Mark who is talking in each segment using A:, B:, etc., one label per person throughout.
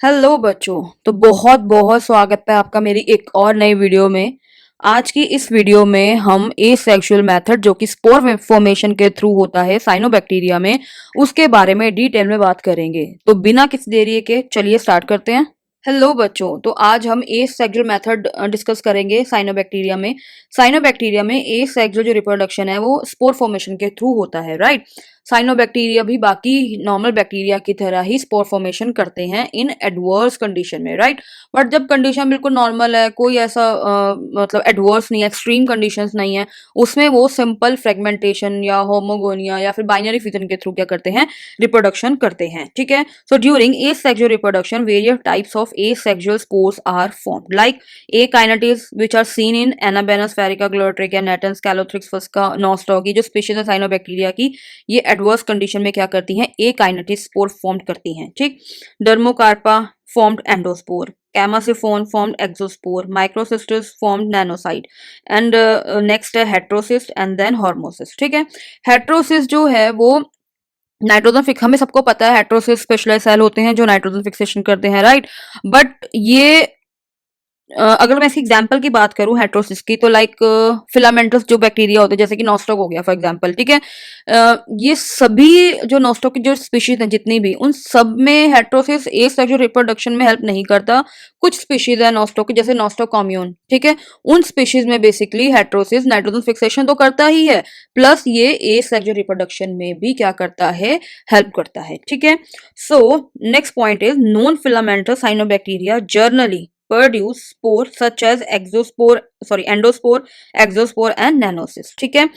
A: Hello बच्चों। तो बहुत बहुत स्वागत है आपका मेरी एक और नई वीडियो में। आज की इस वीडियो में हम एसेक्सुअल मेथड जो कि स्पोर फॉर्मेशन के थ्रू होता है साइनोबैक्टीरिया में, उसके बारे में डिटेल में बात करेंगे। तो बिना किसी देरी के चलिए स्टार्ट करते हैं। हेलो बच्चों, तो आज हम एसेक्सुअल मेथड डिस्कस करेंगे साइनोबैक्टीरिया में एसेक्सुअल जो रिप्रोडक्शन है वो स्पोर फॉर्मेशन के थ्रू होता है, राइट। साइनोबैक्टीरिया भी बाकी नॉर्मल बैक्टीरिया की तरह ही स्पोर फॉर्मेशन करते हैं इन एडवर्स कंडीशन में, राइट। बट जब कंडीशन बिल्कुल नॉर्मल है, कोई ऐसा मतलब एडवर्स नहीं है, एक्सट्रीम कंडीशंस नहीं है, उसमें वो सिंपल फ्रेगमेंटेशन या होमोगोनिया या फिर बाइनरी फिजन के थ्रू क्या करते हैं, रिप्रोडक्शन करते हैं, ठीक है। So during asexual reproduction various types of asexual spores are formed like akinetids which are seen in Anabaena spherica, Glottrea, Natans, Calothrix fusca, Nostoc। की जो स्पीशीज है साइनोबैक्टीरिया की, ये एडवर्स कंडीशन में क्या करती हैं, एकाइनेटिड स्पोर फॉर्म करती हैं, ठीक। Dermocarpa formed endospore, chamaesiphon formed exospore, microcystis formed nannocyte and next है हेट्रोसिस्ट एंड देन हॉर्मोसिस्ट, ठीक है। हेट्रोसिस्ट जो है वो नाइट्रोजन फिक्स, हमें सबको पता है हेट्रोसिस स्पेशलाइज सेल होते हैं जो नाइट्रोजन फिक्सेशन करते हैं, राइट। बट ये अगर मैं इसकी एग्जांपल की बात करूं हेट्रोसिस की, तो लाइक फिलामेंटस जो बैक्टीरिया होते हैं जैसे कि नॉस्टॉक हो गया फॉर एग्जांपल, ठीक है। ये सभी जो नॉस्टॉक की जो स्पीशीज हैं जितनी भी, उन सब में हेट्रोसिस एसेक्सुअल रिप्रोडक्शन में हेल्प नहीं करता। कुछ स्पीशीज है नॉस्टॉक की जैसे नॉस्टॉक कॉम्यून, ठीक है। उन स्पीशीज में बेसिकली हेट्रोसिस नाइट्रोजन फिक्सेशन तो करता ही है, प्लस ये एसेक्सुअल रिप्रोडक्शन में भी क्या करता है, हेल्प करता है, ठीक है। सो next point is non filamentous cyanobacteria generally produce spore such as endospore, exospore and nanocyst, ठीक है,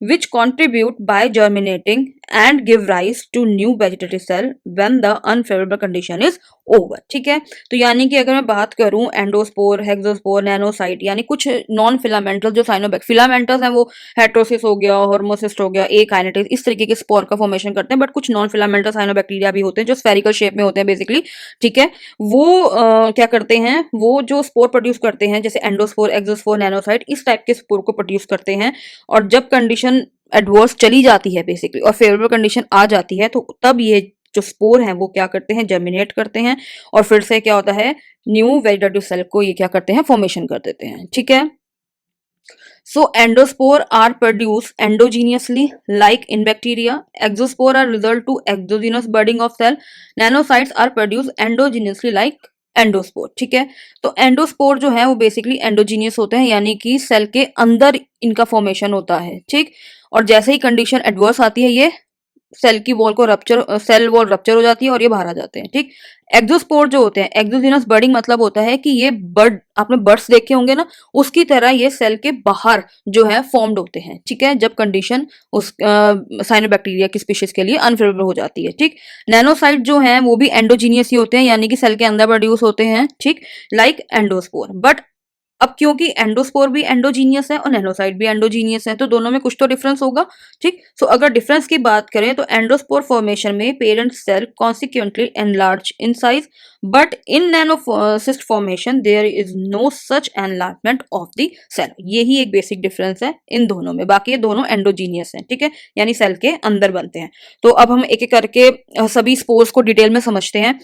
A: which contribute by germinating and give rise to new vegetative cell when the unfavorable condition is over, ठीक है। तो यानी कि अगर मैं बात करूं एंडोस्पोर, हेक्सोस्पोर, नैनोसाइट, यानी कुछ नॉन फिलामेंटल जो फिलामेंटस हैं वो हेट्रोसिस हो गया, हॉर्मोसिस्ट हो गया, एकाइनेटिस, इस तरीके के स्पोर का फॉर्मेशन करते हैं। बट कुछ नॉन फिलामेंटल साइनोबैक्टीरिया भी होते हैं जो स्फेरिकल शेप में होते हैं बेसिकली, ठीक है। वो क्या करते हैं, वो जो स्पोर प्रोड्यूस करते हैं जैसे एंडोस्पोर, एक्सोस्पोर, नैनोसाइट, इस टाइप के स्पोर को प्रोड्यूस करते हैं। और जब कंडीशन एडवर्स चली जाती है बेसिकली और फेवरेबल कंडीशन आ जाती है, तो तब ये जो स्पोर हैं वो क्या करते हैं, जर्मिनेट करते हैं और फिर से क्या होता है, न्यू वेजिटेटिव सेल को ये क्या करते हैं, फॉर्मेशन कर देते हैं, ठीक है। So endospore are produced endogenously like in bacteria. Exospore are result to exogenous budding of cell. Nanocytes are produced endogenously like endospore, ठीक है। तो एंडोस्पोर जो है वो बेसिकली एंडोजीनियस होते हैं, यानी कि सेल के अंदर इनका फॉर्मेशन होता है, ठीक। और जैसे ही कंडीशन एडवर्स आती है, ये सेल वॉल रप्चर हो जाती है और ये बाहर आ जाते हैं, ठीक। एक्सोस्पोर जो होते हैं, एक्सोजिनस बर्डिंग मतलब होता है कि ये बर्ड, आपने बर्ड्स देखे होंगे ना, उसकी तरह ये सेल के बाहर जो है फॉर्म्ड होते हैं, ठीक है, जब कंडीशन उस साइनोबैक्टीरिया की स्पीशीज के लिए अनफेवरेबल हो जाती है, ठीक। नैनोसाइट जो हैं वो भी एंडोजीनियस ही होते हैं, यानी कि सेल के अंदर प्रोड्यूस होते हैं, ठीक, लाइक एंडोस्पोर। बट अब क्योंकि एंडोस्पोर भी एंडोजीनियस है और नैनोसाइट भी एंडोजीनियस है, तो दोनों में कुछ तो डिफरेंस होगा, ठीक। सो अगर डिफरेंस की बात करें तो एंडोस्पोर फॉर्मेशन में parent cell consequently enlarge in size, but in nanocyst formation there is no such enlargement of the cell. यही एक बेसिक डिफरेंस है इन दोनों में, बाकी ये दोनों एंडोजीनियस हैं, ठीक है, यानी सेल के अंदर बनते हैं। तो अब हम एक एक करके सभी स्पोर्स को डिटेल में समझते हैं।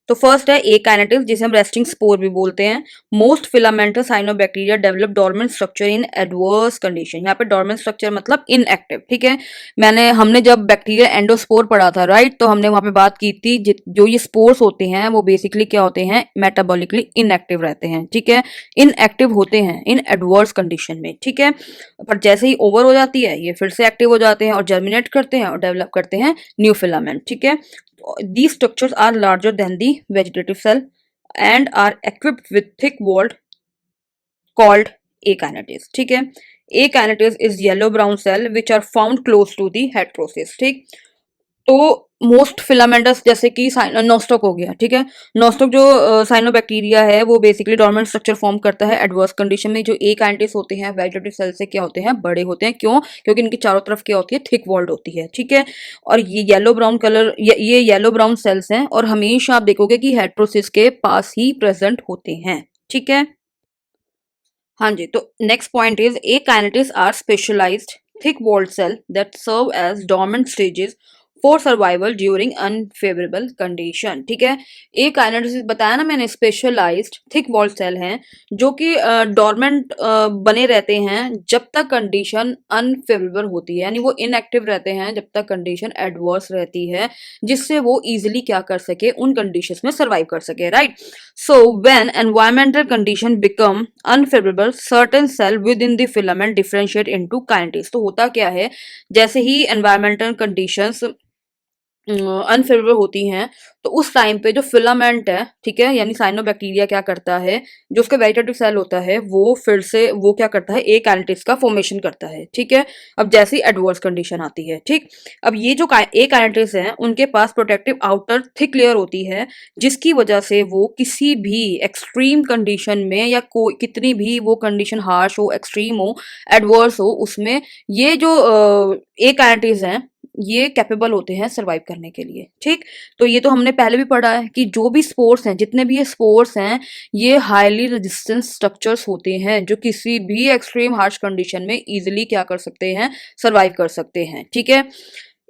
A: तो फर्स्ट है एकाइनेटिस, जिसे हम रेस्टिंग स्पोर भी बोलते हैं। Most filamentous cyanobacteria develop dormant structure in adverse condition. यहाँ पे डोर्मेंट स्ट्रक्चर मतलब इनएक्टिव, ठीक है। हमने जब बैक्टीरिया एंडोस्पोर पढ़ा था, राइट, तो हमने वहां पे बात की थी जो ये स्पोर्स होते हैं वो बेसिकली क्या होते हैं, मेटाबॉलिकली इनएक्टिव रहते हैं, ठीक है। इनएक्टिव होते हैं इन एडवर्स कंडीशन में, ठीक है। पर जैसे ही ओवर हो जाती है ये फिर से एक्टिव हो जाते हैं और जर्मिनेट करते हैं और डेवलप करते हैं न्यू फिलामेंट, ठीक है। These structures are larger than the vegetative cell and are equipped with thick walled called akinetids, ठीक है। Akinetids is yellow brown cell which are found close to the heterosis, ठीक। तो most filamentous जैसे कि nostoc हो गया, ठीक है। नॉस्टॉक जो साइनोबैक्टीरिया है वो बेसिकली डोर्मेंट स्ट्रक्चर फॉर्म करता है एडवर्स कंडीशन में। जो एकाइनेटिस होते हैं वेजिटेटिव सेल से क्या होते हैं, बड़े होते हैं, क्यों, क्योंकि इनकी चारों तरफ क्या होती है, थिक वॉल्ड होती है, ठीक है। और ये येलो ब्राउन कलर, ये येलो ब्राउन सेल्स हैं और हमेशा आप देखोगे कि हेट्रोसिस के पास ही प्रेजेंट होते हैं, ठीक है। हाँ जी, तो next point is akinetids are specialised thick walled cell that serve as dormant stages for survival during unfavourable condition. ठीक है, एक काइनेटिक्स बताया ना मैंने, स्पेशलाइज्ड थिक वॉल सेल हैं जो कि डोरमेंट बने रहते हैं जब तक कंडीशन अनफेवरेबल होती है, यानी वो इनएक्टिव रहते हैं जब तक कंडीशन एडवर्स रहती है, जिससे वो इजीली क्या कर सके, उन कंडीशंस में सर्वाइव कर सके, right. So when environmental condition become unfavourable certain cell with in the filament differentiate into kinetics. तो होता क्या है, जैसे ही एनवायरमेंटल कंडीशंस अनफेवरेबल होती हैं, तो उस टाइम पे जो फिलामेंट है, ठीक है, यानी साइनोबैक्टीरिया क्या करता है, जो उसका वेजिटेटिव सेल होता है वो फिर से वो क्या करता है, ए काइनेटिक्स का फॉर्मेशन करता है। ठीक है, अब जैसे ही एडवर्स कंडीशन आती है, ठीक, अब ये जो ए काइनेटिक्स हैं उनके पास प्रोटेक्टिव आउटर थिक लेयर होती है, जिसकी वजह से वो किसी भी एक्सट्रीम कंडीशन में, या कोई कितनी भी वो कंडीशन हार्श हो, एक्सट्रीम हो, एडवर्स हो, उसमें ये जो ए काइनेटिक्स हैं ये कैपेबल होते हैं सरवाइव करने के लिए। ठीक, तो ये तो हमने पहले भी पढ़ा है कि जो भी स्पोर्स हैं, जितने भी ये स्पोर्स हैं, ये हाईली रेजिस्टेंट स्ट्रक्चर्स होते हैं जो किसी भी एक्सट्रीम हार्श कंडीशन में इजीली क्या कर सकते हैं, सरवाइव कर सकते हैं। ठीक है,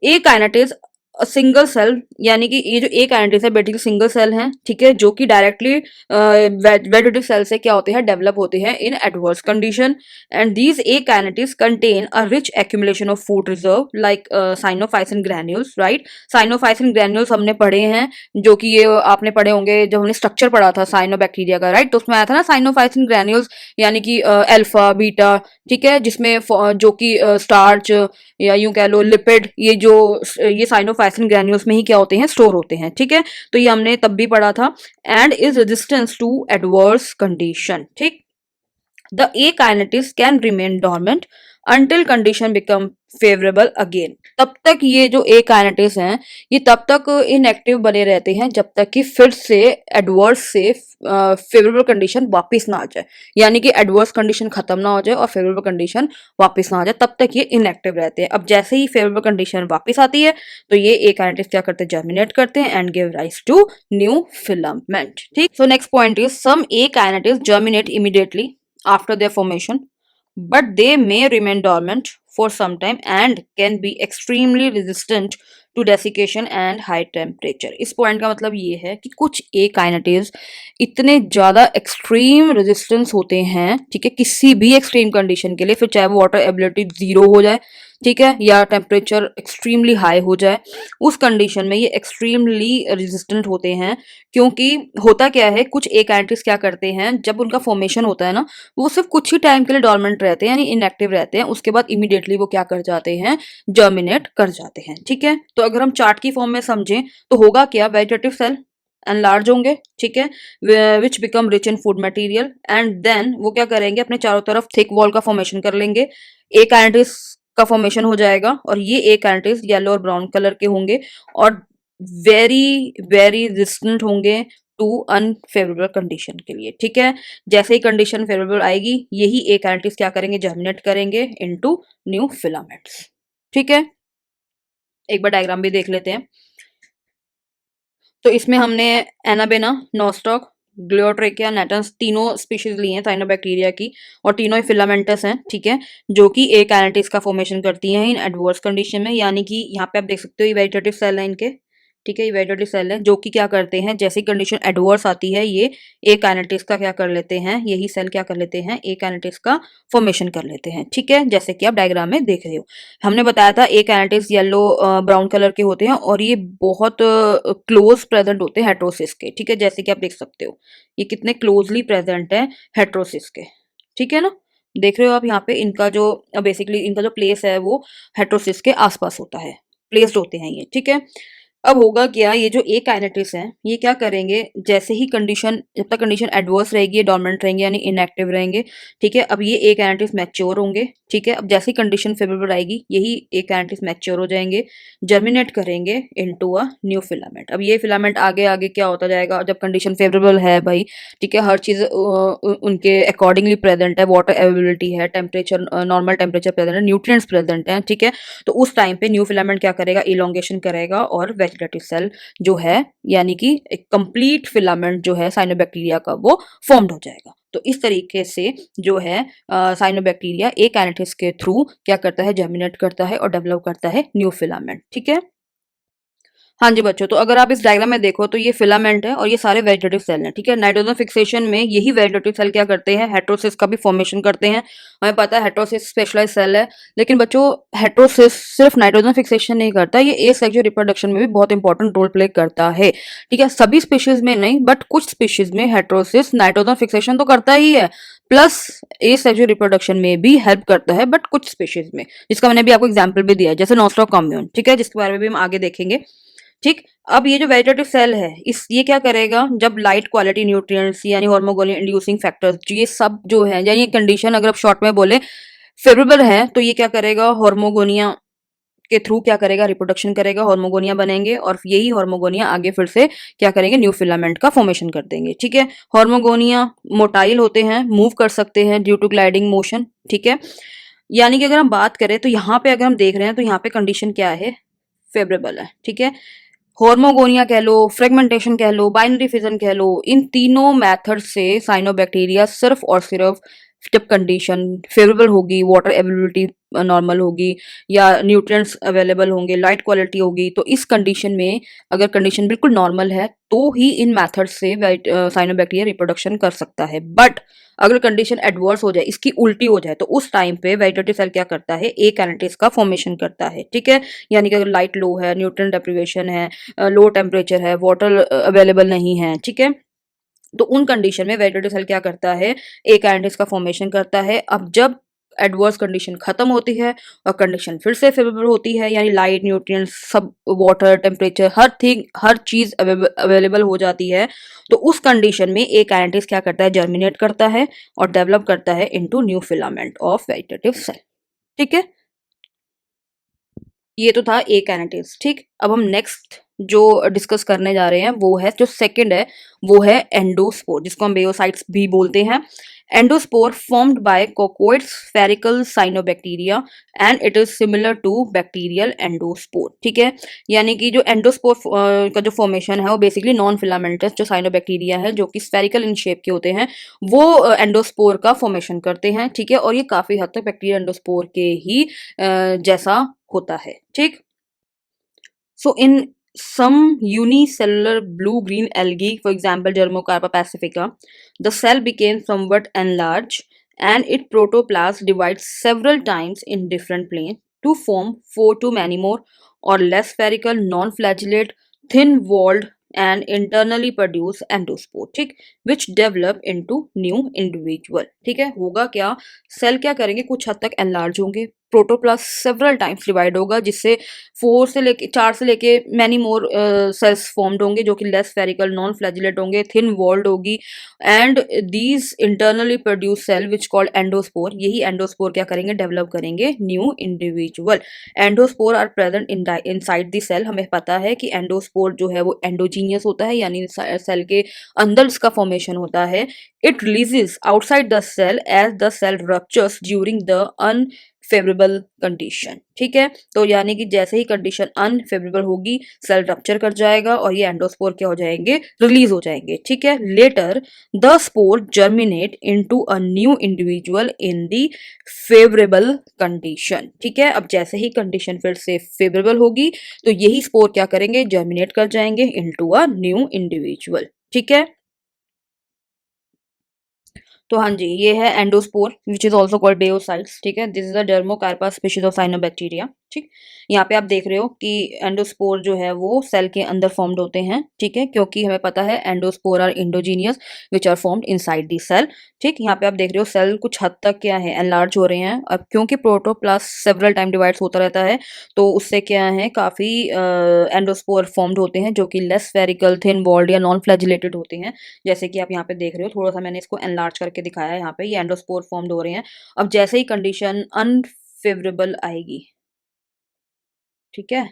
A: ए काइनेटिक्स सिंगल सेल, यानी कि ये जो ए काइनेटिक्स है बेसिकली सिंगल सेल है, ठीक है, जो कि डायरेक्टली वेजिटेटिव सेल से क्या होते हैं, डेवलप होते हैं in adverse condition. And these akinetes contain a rich accumulation of food reserve like cyanophycin granules, right. Cyanophycin granules हमने पढ़े हैं, जो कि ये आपने पढ़े होंगे जब हमने स्ट्रक्चर पढ़ा था साइनोबैक्टीरिया का, राइट। तो उसमें आया था ना साइनोफाइसिन ग्रैन्यूल्स, यानी कि अल्फा बीटा, ठीक है, जिसमें जो कि स्टार्च या यूं कह लो लिपिड, ये साइनोफाइसिन ग्रैन्यूल्स में ही क्या होते हैं, स्टोर होते हैं। ठीक है, तो ये हमने तब भी पढ़ा था। And is resistance to adverse condition. ठीक, the akinetes can remain dormant until condition become favourable again. तब तक ये जो ए काइनेटिक्स हैं ये तब तक इनएक्टिव बने रहते हैं जब तक कि फिर से एडवर्स से फेवरेबल कंडीशन वापस ना आ जाए, यानी कि एडवर्स कंडीशन खत्म ना हो जाए और फेवरेबल कंडीशन वापस ना आ जाए, तब तक ये इनएक्टिव रहते हैं। अब जैसे ही फेवरेबल कंडीशन वापस आती है तो ये ए काइनेटिक्स क्या करते हैं, जर्मिनेट करते हैं and give rise to new filament. ठीक, so next point is some akinetes germinate immediately after their formation, but they may remain dormant for some time and can be extremely resistant to desiccation and high temperature। इस point का मतलब ये है कि कुछ ए काइनेटिव्स इतने ज़्यादा extreme resistance होते हैं, ठीक है, किसी भी एक्सट्रीम कंडीशन के लिए, फिर चाहे वो वाटर एबिलिटी जीरो हो जाए, ठीक है, या टेम्परेचर एक्सट्रीमली हाई हो जाए, उस कंडीशन में ये एक्सट्रीमली रेजिस्टेंट होते हैं। क्योंकि होता क्या है, कुछ ए काइनेटिक्स क्या करते हैं, जब उनका फॉर्मेशन होता है ना, वो सिर्फ कुछ ही टाइम के लिए डोरमेंट रहते हैं, यानी इनएक्टिव रहते हैं, उसके बाद इमीडिएटली वो क्या कर जाते हैं, जर्मिनेट कर जाते हैं। ठीक है, तो अगर हम चार्ट की फॉर्म में समझें तो होगा क्या, वेजिटेटिव सेल एनलार्ज होंगे, ठीक है, which become rich in food material, and then वो क्या करेंगे, अपने चारों तरफ थिक वॉल का फॉर्मेशन कर लेंगे, ए काइनेटिक्स का फॉर्मेशन हो जाएगा, और ये ए काइनेटिक्स येलो और ब्राउन कलर के होंगे और वेरी वेरी रेजिस्टेंट होंगे टू अनफेवरेबल कंडीशन के लिए। ठीक है, जैसे ही कंडीशन फेवरेबल आएगी यही ए काइनेटिक्स क्या करेंगे, जर्मिनेट करेंगे इनटू न्यू फिलामेंट्स। ठीक है, एक बार डायग्राम भी देख लेते हैं। तो इसमें हमने एनाबेना, नोस्टॉक, ग्लियोट्रेकिया, नेटन्स तीनों स्पीशीज ली हैं साइनोबैक्टीरिया की, और तीनों ही फिलामेंटस हैं, ठीक है, जो कि ए काइनेटिक्स का फॉर्मेशन करती हैं इन एडवर्स कंडीशन में। यानी कि यहाँ पे आप देख सकते हो ये वेजिटेटिव सेल है इनके, ठीक है, ये वेजिटेटिव सेल है जो कि क्या करते हैं, जैसे कंडीशन एडवर्स आती है ये ए काइनेटिक्स का क्या कर लेते हैं, यही सेल क्या कर लेते हैं, ए काइनेटिक्स का फॉर्मेशन कर लेते हैं। ठीक है, जैसे कि आप डायग्राम में देख रहे हो, हमने बताया था ए काइनेटिक्स येलो ब्राउन कलर के होते हैं और ये बहुत क्लोज प्रेजेंट होते हैं हेट्रोसिस के। ठीक है, जैसे कि आप देख सकते हो ये कितने क्लोजली प्रेजेंट है हेट्रोसिस के। ठीक है ना, देख रहे हो आप यहाँ पे इनका जो बेसिकली इनका जो प्लेस है वो हेट्रोसिस के आसपास होता है, प्लेस्ड होते हैं ये। ठीक है, अब होगा क्या, ये जो ए काइनेटिक्स हैं ये क्या करेंगे, जैसे ही कंडीशन, जब तक कंडीशन एडवर्स रहेगी ये डोरमेंट रहेंगे यानी इनएक्टिव रहेंगे। ठीक है, अब ये ए काइनेटिक्स मैच्योर होंगे। ठीक है, अब जैसे ही कंडीशन फेवरेबल आएगी यही ए काइनेटिक्स मैच्योर हो जाएंगे, जर्मिनेट करेंगे इनटू अ न्यू फिलामेंट। अब ये फिलामेंट आगे आगे क्या होता जाएगा, जब कंडीशन फेवरेबल है भाई, ठीक है, हर चीज़ उनके अकॉर्डिंगली प्रेजेंट है, वाटर अवेलेबिलिटी है, टेम्परेचर नॉर्मल टेम्परेचर प्रेजेंट है, न्यूट्रिएंट्स प्रेजेंट हैं, ठीक है, तो उस टाइम पे न्यू फिलामेंट क्या करेगा, इलोंगेशन करेगा और वेजिटेटिव सेल जो है, यानी कि एक कंप्लीट फिलामेंट जो है साइनोबैक्टीरिया का वो फॉर्म्ड हो जाएगा। तो इस तरीके से जो है साइनोबैक्टीरिया ए काइनेटिक्स के थ्रू क्या करता है, जर्मिनेट करता है और डेवलप करता है न्यू फिलामेंट। ठीक है, हाँ जी बच्चों, तो अगर आप इस डायग्राम में देखो तो ये फिलामेंट है और ये सारे वेजिटेटिव सेल हैं, ठीक है। नाइट्रोजन फिक्सेशन में यही वेजिटेटिव सेल क्या करते हैं, हेटेरोसिस का भी फॉर्मेशन करते हैं। हमें पता है हेटेरोसिस स्पेशलाइज्ड सेल है, लेकिन बच्चों हेटेरोसिस सिर्फ नाइट्रोजन फिक्सेशन नहीं करता, ये एसेक्सुअल रिप्रोडक्शन में भी बहुत इंपॉर्टेंट रोल प्ले करता है, ठीक है। सभी स्पीशीज में नहीं, बट कुछ स्पीशीज में हेटेरोसिस नाइट्रोजन फिक्सेशन तो करता ही है, प्लस एसेक्सुअल रिप्रोडक्शन में भी हेल्प करता है, बट कुछ स्पीशीज में, जिसका मैंने भी आपको एग्जाम्पल भी दिया है, जैसे नॉस्ट्रा कॉम्यून, ठीक है, जिसके बारे में भी हम आगे देखेंगे। ठीक। अब ये जो वेजिटेटिव सेल है, इस ये क्या करेगा, जब लाइट क्वालिटी न्यूट्रिएंट्स यानी हार्मोन इंड्यूसिंग फैक्टर्स ये सब जो है, यानी ये कंडीशन अगर आप शॉर्ट में बोले फेवरेबल है, तो ये क्या करेगा, हार्मोगोनिया के थ्रू क्या करेगा, रिप्रोडक्शन करेगा, हार्मोगोनिया बनेंगे और यही हार्मोगोनिया आगे फिर से क्या करेंगे, न्यू फिलामेंट का फॉर्मेशन कर देंगे, ठीक है। हार्मोगोनिया मोटाइल होते हैं, मूव कर सकते हैं ड्यू टू ग्लाइडिंग मोशन, ठीक है। यानी कि अगर हम बात करें तो यहाँ पे अगर हम देख रहे हैं तो यहाँ पे कंडीशन क्या है, फेवरेबल है, ठीक है। हॉर्मोगोनिया कह लो, फ्रेगमेंटेशन कह लो, बाइनरी फिजन कह लो, इन तीनों मेथड से साइनोबैक्टीरिया सिर्फ और सिर्फ जब कंडीशन फेवरेबल होगी, वाटर अवेलेबिलिटी नॉर्मल होगी या न्यूट्रिएंट्स अवेलेबल होंगे, लाइट क्वालिटी होगी, तो इस कंडीशन में अगर कंडीशन बिल्कुल नॉर्मल है तो ही इन मेथड से साइनोबैक्टीरिया रिप्रोडक्शन कर सकता है। बट अगर कंडीशन एडवर्स हो जाए, इसकी उल्टी हो जाए, तो उस टाइम पे वेजिटेटिव सेल क्या करता है, ए कैनेटिस का फॉर्मेशन करता है, ठीक है। यानी कि अगर लाइट लो है, न्यूट्रिएंट डेप्रिवेशन है, लो टेम्परेचर है, वाटर अवेलेबल नहीं है, ठीक है, तो उन कंडीशन में वेजिटेटिव सेल क्या करता है, ए काइनेटिक्स का फॉर्मेशन करता है। अब जब एडवर्स कंडीशन खत्म होती है और कंडीशन फिर से फेवरेबल होती है, यानी लाइट, न्यूट्रिएंट्स, सब, वाटर, टेम्परेचर, हर थिंग, हर चीज अवेलेबल हो जाती है, तो उस कंडीशन में ए काइनेटिक्स क्या करता है, जर्मिनेट करता है और डेवलप करता है into new filament of vegetative cell, ठीक है। ये तो था ए कैनेटिव्स, ठीक। अब हम नेक्स्ट जो डिस्कस करने जा रहे हैं वो है, जो सेकंड है वो है एंडोस्पोर, जिसको हम बेओसाइट्स भी बोलते हैं। Endospore formed by coccoid spherical cyanobacteria and it is similar to bacterial endospore, ठीक है। यानी कि जो एंडोस्पोर का जो फॉर्मेशन है वो बेसिकली नॉन फिलामेंटस जो साइनोबैक्टीरिया है, जो कि स्फेरिकल इन शेप के होते हैं, वो एंडोस्पोर का फॉर्मेशन करते हैं, ठीक है। और ये काफी हद तक बैक्टीरियल एंडोस्पोर के ही जैसा होता है, ठीक। So in some unicellular blue-green algae, for example Dermocarpa pacifica, the cell became somewhat enlarged and its protoplasm divides several times in different planes to form four to many more or less spherical, non-flagellate, thin-walled and internally produce endospore, ठीक, which develop into new individual, ठीक है। होगा क्या, cell क्या करेंगे, कुछ हद तक एनलार्ज होंगे, प्रोटोप्लास्ट सेवरल टाइम्स डिवाइड होगा, जिससे 4 से लेके मैनी मोर सेल्स फॉर्म्ड होंगे, जो कि लेस स्फेरिकल, नॉन फ्लैजिलेट होंगे, थिन वॉल्ड होगी, and these internally produce cell which called endospore, यही एंडोस्पोर क्या करेंगे, डेवलप करेंगे new individual. Endospore are present inside the cell, हमें पता है कि एंडोस्पोर जो है वो एंडोजीनियस होता है, यानी सेल के अंदर इसका फॉर्मेशन होता है। It releases outside the cell as the cell ruptures during the favourable condition, ठीक है। तो यानी कि जैसे ही कंडीशन अनफेवरेबल होगी, सेल रप्चर कर जाएगा और ये एंडोस्पोर क्या हो जाएंगे, रिलीज हो जाएंगे, ठीक है। Later the spore germinate into a new individual in the favourable condition, ठीक है। अब जैसे ही कंडीशन फिर से फेवरेबल होगी तो यही स्पोर क्या करेंगे, जर्मिनेट कर जाएंगे इनटू अ न्यू इंडिविजुअल, ठीक है। तो हाँ जी, ये है endospore which is also called baeocytes, ठीक है। This is the Dermocarpa species of cyanobacteria, ठीक। यहाँ पे आप देख रहे हो कि एंडोस्पोर जो है वो सेल के अंदर फॉर्म्ड होते हैं, ठीक है, क्योंकि हमें पता है endospore are endogenous which are formed inside the cell, ठीक। यहाँ पे आप देख रहे हो सेल कुछ हद तक क्या है, एनलार्ज हो रहे हैं। अब क्योंकि प्रोटोप्लास्ट सेवरल टाइम डिवाइड्स होता रहता है, तो उससे क्या है, काफी एंडोस्पोर फॉर्म्ड होते हैं, जो कि लेस स्फेरिकल, थिन वॉल्ड या नॉन फ्लैजिलेटेड होते हैं, जैसे कि आप यहाँ पे देख रहे हो। थोड़ा सा मैंने इसको एनलार्ज करके दिखाया है, यहाँ पे ये एंडोस्पोर फॉर्म्ड हो रहे हैं। अब जैसे ही कंडीशन अनफेवरेबल आएगी, ठीक है,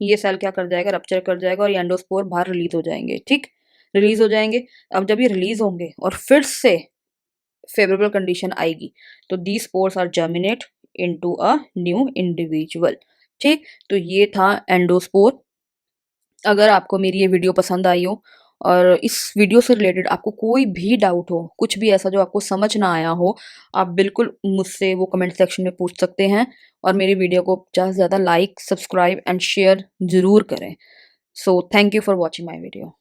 A: ये सेल क्या कर जाएगा, रप्चर कर जाएगा और ये एंडोस्पोर बाहर रिलीज हो जाएंगे, ठीक, रिलीज हो जाएंगे। अब जब ये रिलीज होंगे और फिर से फेवरेबल कंडीशन आएगी, तो the spores are germinate into a new individual, ठीक। तो ये था एंडोस्पोर। अगर आपको मेरी ये वीडियो पसंद आई हो और इस वीडियो से रिलेटेड आपको कोई भी डाउट हो, कुछ भी ऐसा जो आपको समझ ना आया हो, आप बिल्कुल मुझसे वो कमेंट सेक्शन में पूछ सकते हैं। और मेरी वीडियो को ज़्यादा से ज़्यादा लाइक, सब्सक्राइब एंड शेयर ज़रूर करें। So thank you for watching my video.